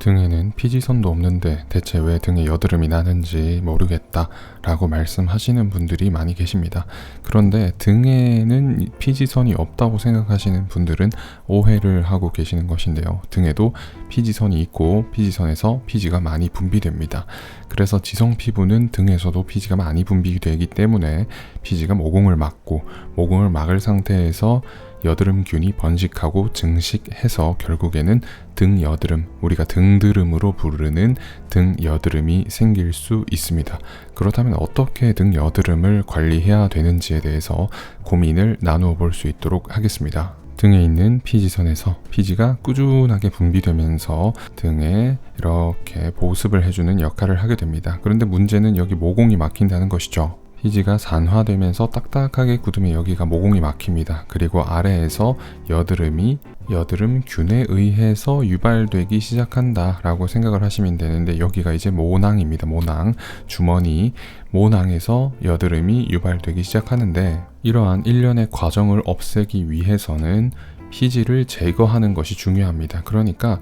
등에는 피지선도 없는데 대체 왜 등에 여드름이 나는지 모르겠다 라고 말씀하시는 분들이 많이 계십니다. 그런데 등에는 피지선이 없다고 생각하시는 분들은 오해를 하고 계시는 것인데요. 등에도 피지선이 있고 피지선에서 피지가 많이 분비됩니다. 그래서 지성 피부는 등에서도 피지가 많이 분비되기 때문에 피지가 모공을 막고 모공을 막을 상태에서 여드름균이 번식하고 증식해서 결국에는 등 여드름, 우리가 등드름으로 부르는 등 여드름이 생길 수 있습니다. 그렇다면 어떻게 등 여드름을 관리해야 되는지에 대해서 고민을 나누어 볼 수 있도록 하겠습니다. 등에 있는 피지선에서 피지가 꾸준하게 분비되면서 등에 이렇게 보습을 해주는 역할을 하게 됩니다. 그런데 문제는 여기 모공이 막힌다는 것이죠. 피지가 산화되면서 딱딱하게 굳으면 여기가 모공이 막힙니다. 그리고 아래에서 여드름균에 의해서 유발되기 시작한다 라고 생각을 하시면 되는데, 여기가 이제 모낭입니다. 모낭, 주머니, 모낭에서 여드름이 유발되기 시작하는데, 이러한 일련의 과정을 없애기 위해서는 피지를 제거하는 것이 중요합니다. 그러니까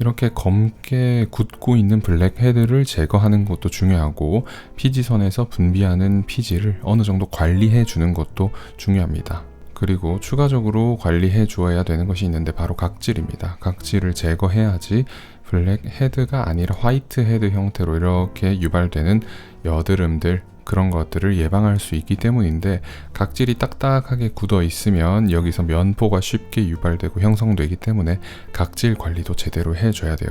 이렇게 검게 굳고 있는 블랙헤드를 제거하는 것도 중요하고, 피지선에서 분비하는 피지를 어느 정도 관리해 주는 것도 중요합니다. 그리고 추가적으로 관리해 주어야 되는 것이 있는데 바로 각질입니다. 각질을 제거해야지 블랙헤드가 아니라 화이트헤드 형태로 이렇게 유발되는 여드름들, 그런 것들을 예방할 수 있기 때문인데, 각질이 딱딱하게 굳어 있으면 여기서 면포가 쉽게 유발되고 형성되기 때문에 각질 관리도 제대로 해줘야 돼요.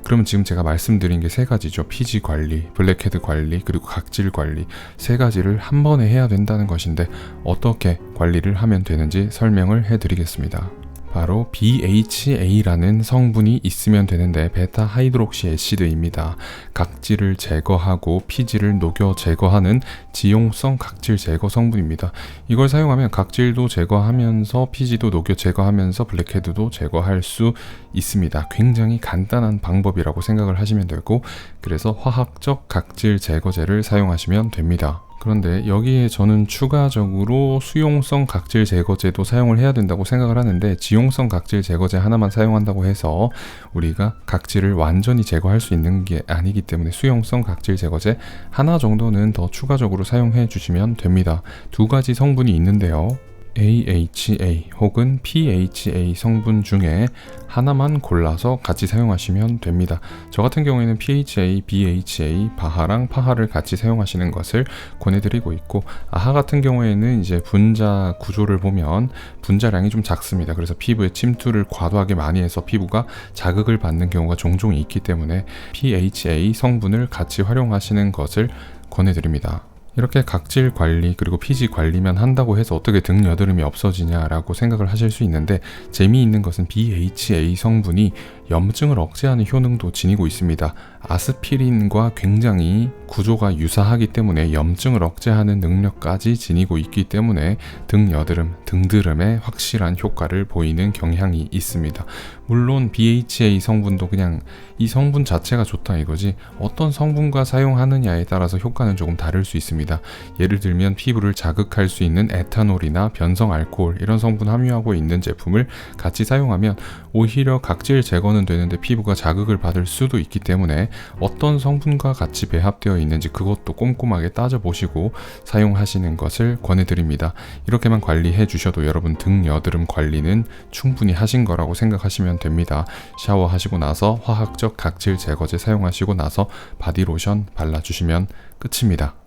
그러면 지금 제가 말씀드린 게 세 가지죠. 피지 관리, 블랙헤드 관리, 그리고 각질 관리, 세 가지를 한 번에 해야 된다는 것인데 어떻게 관리를 하면 되는지 설명을 해드리겠습니다. 바로 BHA라는 성분이 있으면 되는데 베타 하이드록시 애시드입니다. 각질을 제거하고 피지를 녹여 제거하는 지용성 각질 제거 성분입니다. 이걸 사용하면 각질도 제거하면서 피지도 녹여 제거하면서 블랙헤드도 제거할 수 있습니다. 굉장히 간단한 방법이라고 생각을 하시면 되고, 그래서 화학적 각질 제거제를 사용하시면 됩니다. 그런데 여기에 저는 추가적으로 수용성 각질 제거제도 사용을 해야 된다고 생각을 하는데, 지용성 각질 제거제 하나만 사용한다고 해서 우리가 각질을 완전히 제거할 수 있는 게 아니기 때문에 수용성 각질 제거제 하나 정도는 더 추가적으로 사용해 주시면 됩니다. 두 가지 성분이 있는데요. AHA 혹은 PHA 성분 중에 하나만 골라서 같이 사용하시면 됩니다. 저 같은 경우에는 PHA, BHA, 바하랑 파하를 같이 사용하시는 것을 권해드리고 있고, 아하 같은 경우에는 이제 분자 구조를 보면 분자량이 좀 작습니다. 그래서 피부에 침투를 과도하게 많이 해서 피부가 자극을 받는 경우가 종종 있기 때문에 PHA 성분을 같이 활용하시는 것을 권해드립니다. 이렇게 각질 관리 그리고 피지 관리만 한다고 해서 어떻게 등 여드름이 없어지냐라고 생각을 하실 수 있는데, 재미있는 것은 BHA 성분이 염증을 억제하는 효능도 지니고 있습니다. 아스피린과 굉장히 구조가 유사하기 때문에 염증을 억제하는 능력까지 지니고 있기 때문에 등 여드름, 등드름에 확실한 효과를 보이는 경향이 있습니다. 물론 BHA 성분도 그냥 이 성분 자체가 좋다 이거지, 어떤 성분과 사용하느냐에 따라서 효과는 조금 다를 수 있습니다. 예를 들면 피부를 자극할 수 있는 에탄올이나 변성 알코올, 이런 성분 함유하고 있는 제품을 같이 사용하면 오히려 각질 제거는 되는데 피부가 자극을 받을 수도 있기 때문에 어떤 성분과 같이 배합되어 있는지 그것도 꼼꼼하게 따져보시고 사용하시는 것을 권해드립니다. 이렇게만 관리해 주셔도 여러분 등 여드름 관리는 충분히 하신 거라고 생각하시면 됩니다. 샤워하시고 나서 화학적 각질 제거제 사용하시고 나서 바디로션 발라주시면 끝입니다.